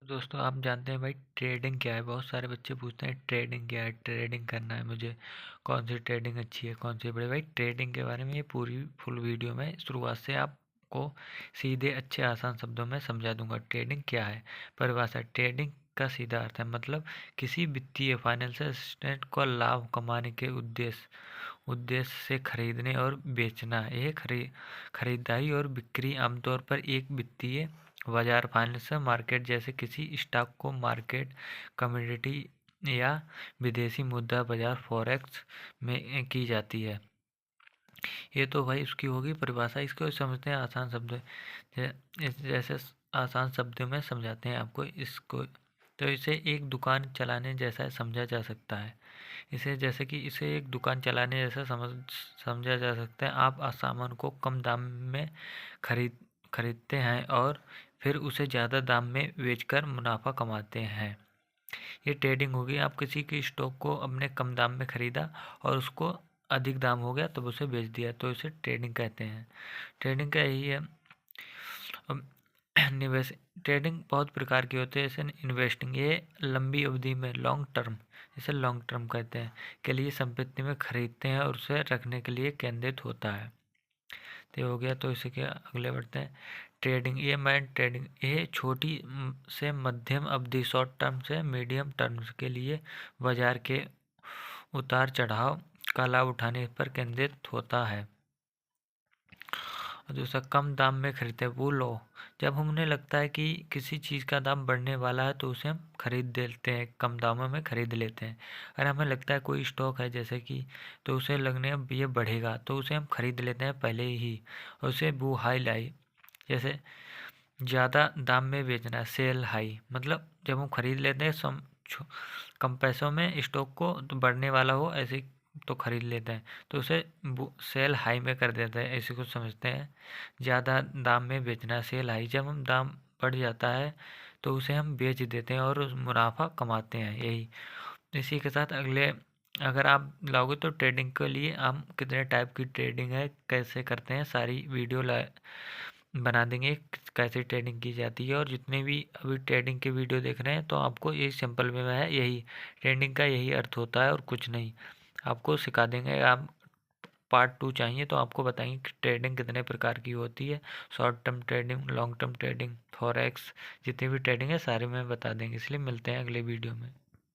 दोस्तों आप जानते हैं भाई ट्रेडिंग क्या है। बहुत सारे बच्चे पूछते हैं ट्रेडिंग क्या है, ट्रेडिंग करना है मुझे, कौन सी ट्रेडिंग अच्छी है, कौन सी बड़ी। भाई ट्रेडिंग के बारे में ये पूरी फुल वीडियो में शुरुआत से आपको सीधे अच्छे आसान शब्दों में समझा दूंगा। ट्रेडिंग क्या है, परिभाषा। ट्रेडिंग का सीधा अर्थ है मतलब किसी वित्तीय फाइनेंशियल इंस्टीट्यूट को लाभ कमाने के उद्देश्य से खरीदने और बेचना। यह खरीदारी और बिक्री आमतौर पर एक वित्तीय बाजार फाइनेंशियल मार्केट जैसे किसी स्टॉक को मार्केट कमोडिटी या विदेशी मुद्रा बाजार फॉरेक्स में की जाती है। ये तो भाई उसकी होगी परिभाषा। इसको समझते हैं आसान शब्द जैसे आसान शब्दों में समझाते हैं आपको इसको। तो इसे एक दुकान चलाने जैसा समझा जा सकता है। इसे एक दुकान चलाने जैसा समझा जा सकता है। आप सामान को कम दाम में खरीदते हैं और फिर उसे ज़्यादा दाम में बेचकर मुनाफा कमाते हैं। ये ट्रेडिंग होगी। आप किसी की स्टॉक को अपने कम दाम में खरीदा और उसको अधिक दाम हो गया तब उसे बेच दिया, तो इसे ट्रेडिंग कहते हैं। ट्रेडिंग का यही है। निवेश ट्रेडिंग बहुत प्रकार की होती है। जैसे इन्वेस्टिंग, ये लंबी अवधि में लॉन्ग टर्म, इसे लॉन्ग टर्म कहते हैं, के लिए संपत्ति में खरीदते हैं और उसे रखने के लिए केंद्रित होता है। तो हो गया। तो इसे क्या अगले बढ़ते हैं। ट्रेडिंग ये छोटी से मध्यम अवधि, शॉर्ट टर्म से मीडियम टर्म के लिए बाजार के उतार चढ़ाव का लाभ उठाने पर केंद्रित होता है। और दूसरा कम दाम में खरीदते हैं। वो लो, जब हमें लगता है कि किसी चीज़ का दाम बढ़ने वाला है तो उसे हम खरीद लेते हैं, कम दामों में खरीद लेते हैं। अगर हमें लगता है कोई स्टॉक है जैसे कि, तो उसे लगने अब ये बढ़ेगा तो उसे हम खरीद लेते हैं पहले ही, और उसे वो हाई लाई, जैसे ज़्यादा दाम में बेचना, सेल हाई, मतलब जब हम खरीद लेते हैं कम पैसों में स्टॉक को, तो बढ़ने वाला हो ऐसे तो खरीद लेते हैं, तो उसे सेल हाई में कर देते हैं, ऐसे कुछ समझते हैं। ज़्यादा दाम में बेचना, सेल हाई, जब हम दाम बढ़ जाता है तो उसे हम बेच देते हैं और मुनाफा कमाते हैं। यही इसी के साथ अगले, अगर आप लाओगे तो ट्रेडिंग के लिए हम कितने टाइप की ट्रेडिंग है, कैसे करते हैं, सारी वीडियो बना देंगे कैसे ट्रेडिंग की जाती है। और जितने भी अभी ट्रेडिंग के वीडियो देख रहे हैं तो आपको यही सिंपल वे में है, यही ट्रेडिंग का यही अर्थ होता है और कुछ नहीं। आपको सिखा देंगे। आप पार्ट 2 चाहिए तो आपको बताएंगे कि ट्रेडिंग कितने प्रकार की होती है, short term trading, long term trading, forex, जितनी भी ट्रेडिंग है सारे में बता देंगे। इसलिए मिलते हैं अगले वीडियो में।